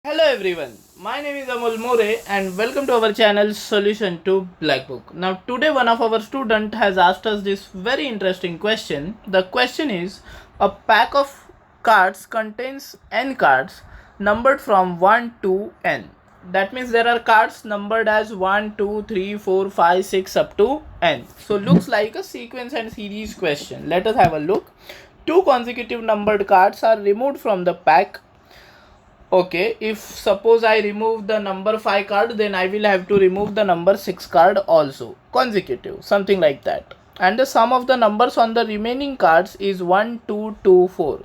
Hello everyone, my name is Amol More and welcome to our channel Solution to Black Book. Now today one of our student has asked us this very interesting question. The question is, a pack of cards contains n cards numbered from 1 to n. That means there are cards numbered as 1, 2, 3, 4, 5, 6 up to n. So looks like a sequence and series question. Let us have a look. Two consecutive numbered cards are removed from the pack. Okay, if suppose I remove the number 5 card, then I will have to remove the number 6 card also, consecutive, something like that. And the sum of the numbers on the remaining cards is 1, 2, 2, 4.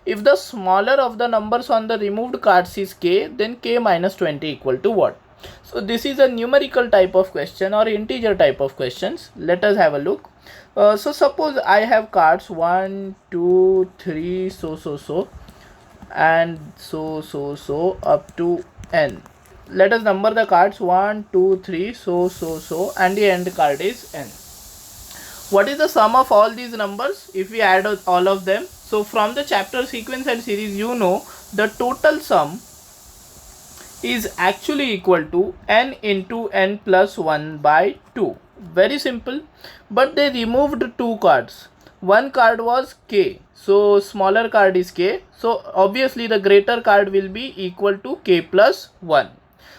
If the smaller of the numbers on the removed cards is k, then k minus 20 equal to what? So this is a numerical type of question or integer type of questions. Let us have a look. So suppose I have cards 1, 2, 3, so and so up to n. Let us number the cards 1, 2, 3, so and the end card is n. What is the sum of all these numbers if we add all of them? So from the chapter sequence and series, you know the total sum is actually equal to n into n plus 1 by 2. Very simple. But they removed two cards. One card was k, so smaller card is k, so obviously the greater card will be equal to k plus 1.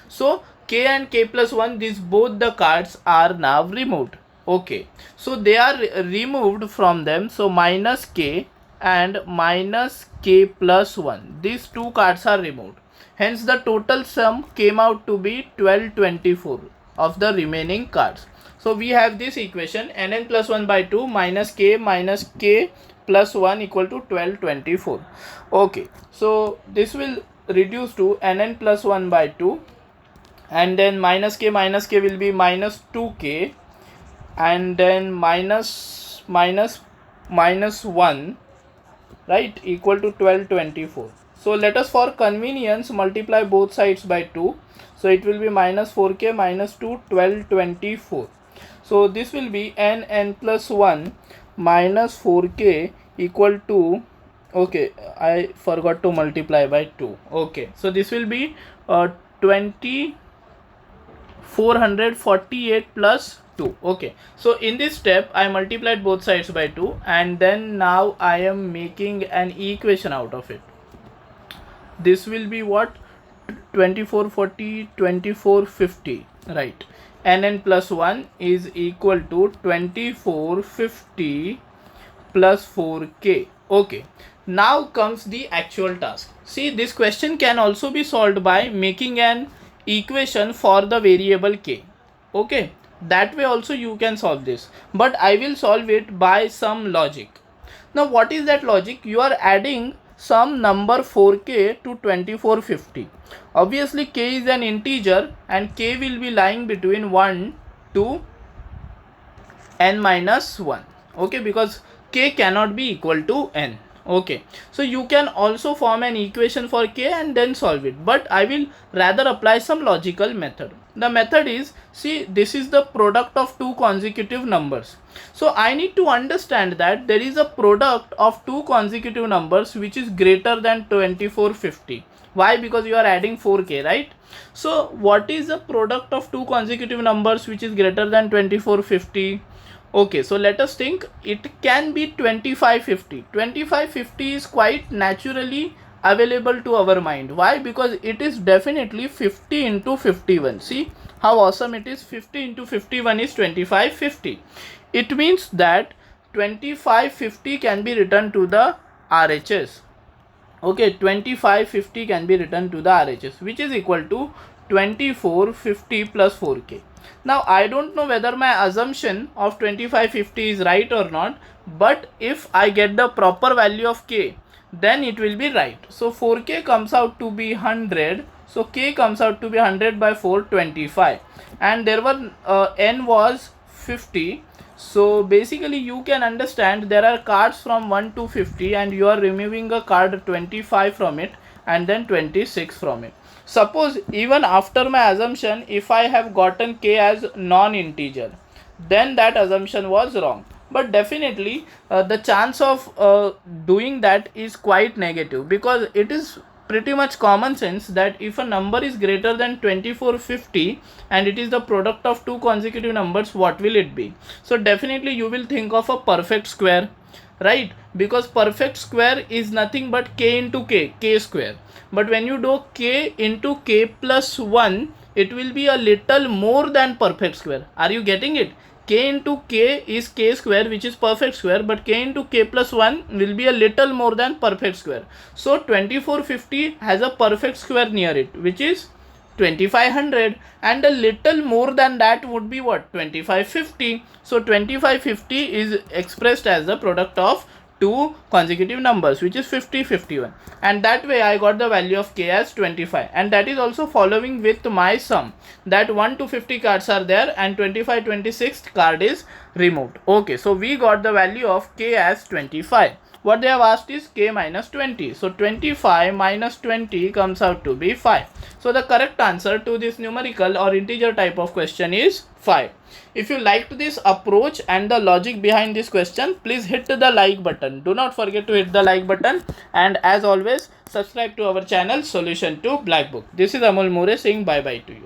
So k and k plus 1, these both the cards are now removed. Okay, so they are removed from them, so minus k and minus k plus 1, these two cards are removed. Hence the total sum came out to be 1224 of the remaining cards. So we have this equation, nn plus 1 by 2 minus k plus 1 equal to 1224. Okay, so this will reduce to nn plus 1 by 2, and then minus k will be minus 2k, and then minus 1, right, equal to 1224. So let us for convenience multiply both sides by 2. So it will be minus 4k minus 2, 1224. So this will be n plus 1 minus 4k equal to, okay, I forgot to multiply by 2. Okay, so this will be 2448 plus 2. Okay, so in this step I multiplied both sides by 2, and then now I am making an equation out of it. This will be what? 2440, 2450, right? Nn plus 1 is equal to 2450 plus 4k. Okay, now comes the actual task. See, this question can also be solved by making an equation for the variable k. Okay, that way also you can solve this, but I will solve it by some logic. Now what is that logic? You are adding some number 4k to 2450. Obviously k is an integer and k will be lying between 1 to n minus 1. Okay, because k cannot be equal to n. Okay, so you can also form an equation for k and then solve it, but I will rather apply some logical method. The method is, see, this is the product of two consecutive numbers. So I need to understand that there is a product of two consecutive numbers which is greater than 2450. Why? Because you are adding 4k, right? So what is the product of two consecutive numbers which is greater than 2450? Okay, so let us think. It can be 2550. 2550 is quite naturally available to our mind. Why? Because it is definitely 50 into 51. See how awesome it is. 50 into 51 is 2550. It means that 2550 can be written to the RHS. Okay, 2550 can be written to the RHS, which is equal to 2450 plus 4k. Now I don't know whether my assumption of 2550 is right or not, but if I get the proper value of k, then it will be right. So 4k comes out to be 100. So k comes out to be 100 by 4, 25, and there were n was 50. So basically you can understand there are cards from 1 to 50 and you are removing a card 25 from it and then 26 from it. Suppose even after my assumption, if I have gotten k as non-integer, then that assumption was wrong. But definitely the chance of doing that is quite negative, because it is pretty much common sense that if a number is greater than 2450 and it is the product of two consecutive numbers, what will it be? So definitely you will think of a perfect square, right? Because perfect square is nothing but k into k square. But when you do k into k plus 1, it will be a little more than perfect square. Are you getting it? K into k is k square, which is perfect square, but k into k plus 1 will be a little more than perfect square. So 2450 has a perfect square near it, which is 2500, and a little more than that would be what? 2550. So 2550 is expressed as the product of two consecutive numbers, which is 50 51, and that way I got the value of k as 25. And that is also following with my sum, that 1 to 50 cards are there and 25 26th card is removed. Okay, so we got the value of k as 25. What they have asked is k minus 20. So 25 minus 20 comes out to be 5. So the correct answer to this numerical or integer type of question is 5. If you liked this approach and the logic behind this question, please hit the like button. Do not forget to hit the like button, and as always, subscribe to our channel Solution to Black Book. This is Amol More saying bye bye to you.